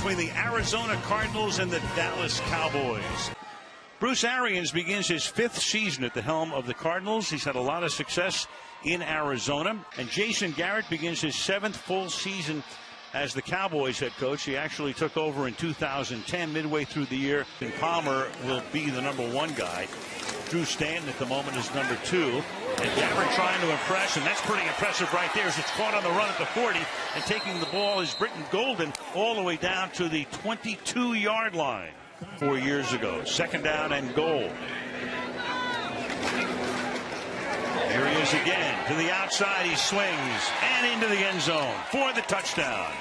between the Arizona Cardinals and the Dallas Cowboys. Bruce Arians begins his 5th season at the helm of the Cardinals. He's had a lot of success in Arizona. And Jason Garrett begins his 7th full season as the Cowboys head coach. He actually took over in 2010, midway through the year. And Palmer will be the #1 guy. Drew Stanton at the moment is #2. And Garrett trying to impress, and that's pretty impressive right there as it's caught on the run at the 40. And taking the ball is Britton Golden all the way down to the 22-yard line 4 years ago. 2nd down and goal. Here he is again. To the outside, he swings and into the end zone for the touchdown.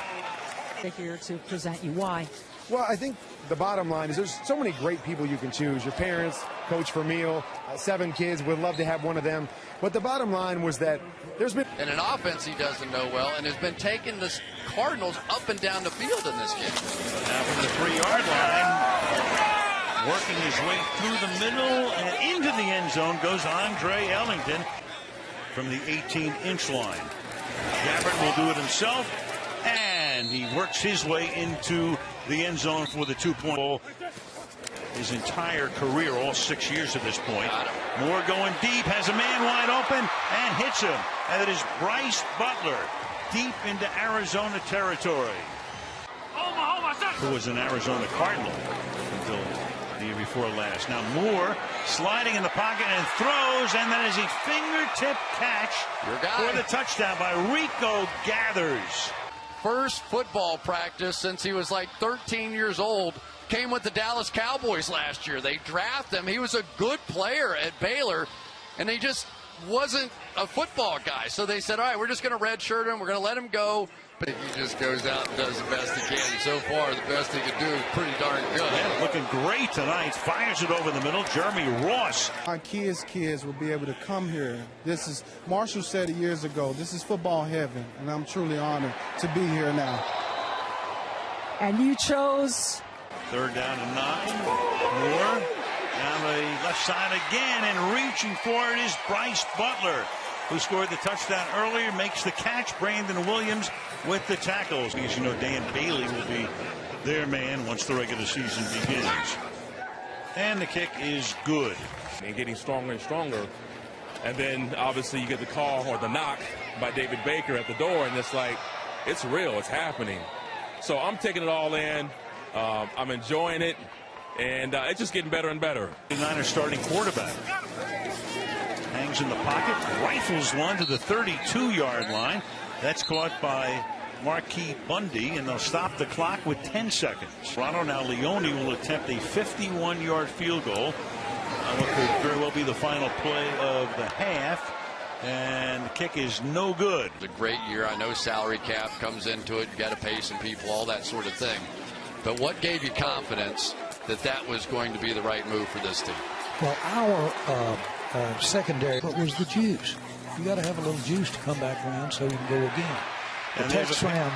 Here to present you why. Well, I think the bottom line is there's so many great people you can choose. Your parents, Coach Vermeil, 7 kids, would love to have one of them. But the bottom line was that there's been... And an offense he doesn't know well and has been taking the Cardinals up and down the field in this game. Now from the 3-yard line, working his way through the middle and into the end zone goes Andre Ellington from the 18-inch line. Gabbert will do it himself, and he works his way into the end zone for the 2-point goal. His entire career, all 6 years at this point. Moore going deep, has a man wide open, and hits him. And it is Bryce Butler deep into Arizona territory, who was an Arizona Cardinal until the year before last. Now Moore sliding in the pocket and throws, and that is a fingertip catch for the touchdown by Rico Gathers. First football practice since he was like 13 years old came with the Dallas Cowboys last year. They drafted him. He was a good player at Baylor, and he just wasn't a football guy. So they said, all right, we're just going to redshirt him. We're going to let him go. But he just goes out and does the best he can. So far, the best he can do is pretty darn good. Yeah, looking great tonight. Fires it over the middle. Jeremy Ross. Our kids will be able to come here. This is, Marshall said it years ago, this is football heaven, and I'm truly honored to be here now. And you chose... 3rd down and 9. Moore down the left side again, and reaching for it is Bryce Butler, who scored the touchdown earlier, makes the catch. Brandon Williams with the tackles. As you know, Dan Bailey will be their man once the regular season begins. And the kick is good. And getting stronger and stronger. And then obviously you get the call or the knock by David Baker at the door, and it's like, it's real, it's happening. So I'm taking it all in. I'm enjoying it, and it's just getting better and better. The Niners starting quarterback hangs in the pocket, rifles one to the 32-yard line. That's caught by Marquis Bundy, and they'll stop the clock with 10 seconds. Toronto now Leone will attempt a 51-yard field goal. What could very well be the final play of the half. And the kick is no good. It's a great year. I know salary cap comes into it. You got to pay some people, all that sort of thing. But what gave you confidence that that was going to be the right move for this team? Well, our secondary was the juice. You got to have a little juice to come back around so you can go again. The Texas Ram.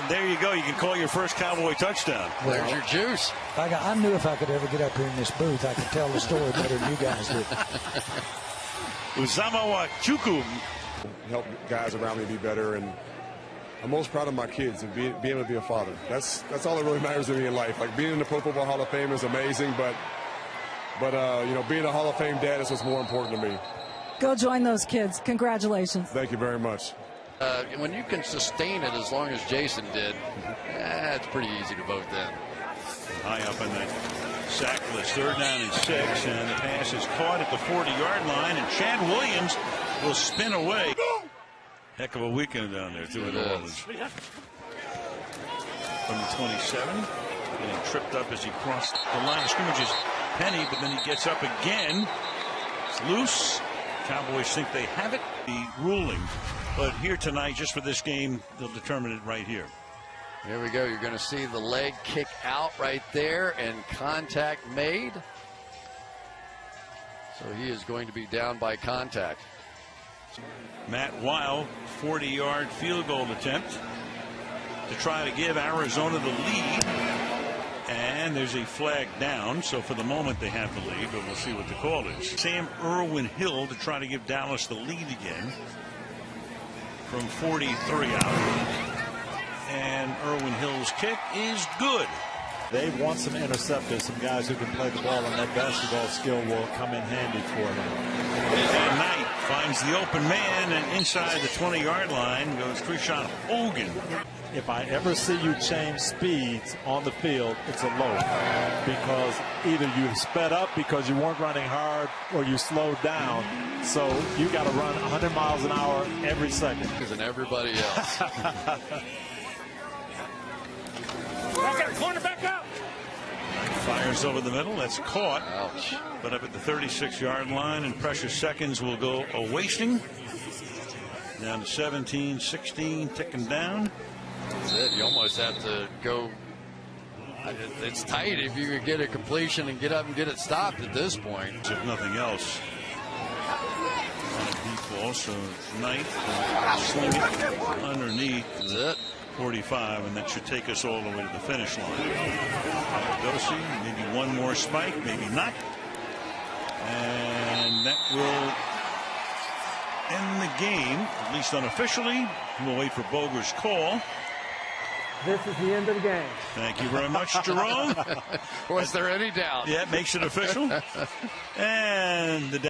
There you go. You can call your first Cowboy touchdown. Well, there's your juice. I knew if I could ever get up here in this booth, I could tell the story better than you guys did. Uzama Chukwu. Help guys around me be better, and I'm most proud of my kids and being able to be a father. That's all that really matters to me in life. Like, being in the Pro Football Hall of Fame is amazing, but you know, being a Hall of Fame dad is what's more important to me. Go join those kids. Congratulations. Thank you very much. When you can sustain it as long as Jason did, it's pretty easy to vote then. High up in that sack list. 3rd down and 6, and the pass is caught at the 40-yard line, and Chad Williams will spin away. Heck of a weekend down there, too, in New Orleans. From the 27, getting tripped up as he crossed the line of scrimmage is Penny, but then he gets up again. It's loose. Cowboys think they have it. The ruling. But here tonight, just for this game, they'll determine it right here. Here we go. You're going to see the leg kick out right there and contact made. So he is going to be down by contact. Matt Weil, 40-yard field goal attempt to try to give Arizona the lead. And there's a flag down, so for the moment they have the lead, but we'll see what the call is. Sam Irwin Hill to try to give Dallas the lead again from 43 out. And Irwin Hill's kick is good. They want some interceptors, some guys who can play the ball, and that basketball skill will come in handy for them. And Knight finds the open man, and inside the 20-yard line goes Treshawn Hogan. If I ever see you change speeds on the field, it's a low, because either you sped up because you weren't running hard or you slowed down. So you got to run 100 miles an hour every second. And everybody else. Cornerback out. Fires over the middle. That's caught. Ouch. But up at the 36-yard line, and precious seconds will go a-wasting. Down to 17, 16, ticking down. That's it. You almost have to go. It's tight if you could get a completion and get up and get it stopped at this point. If nothing else. Deep ball, so Knight sling it underneath. That's it. 45, and that should take us all the way to the finish line. Dorsey, maybe one more spike, maybe not. And that will end the game, at least unofficially. We'll wait for Boger's call. This is the end of the game. Thank you very much, Jerome. Was there any doubt? Yeah, it makes it official. And the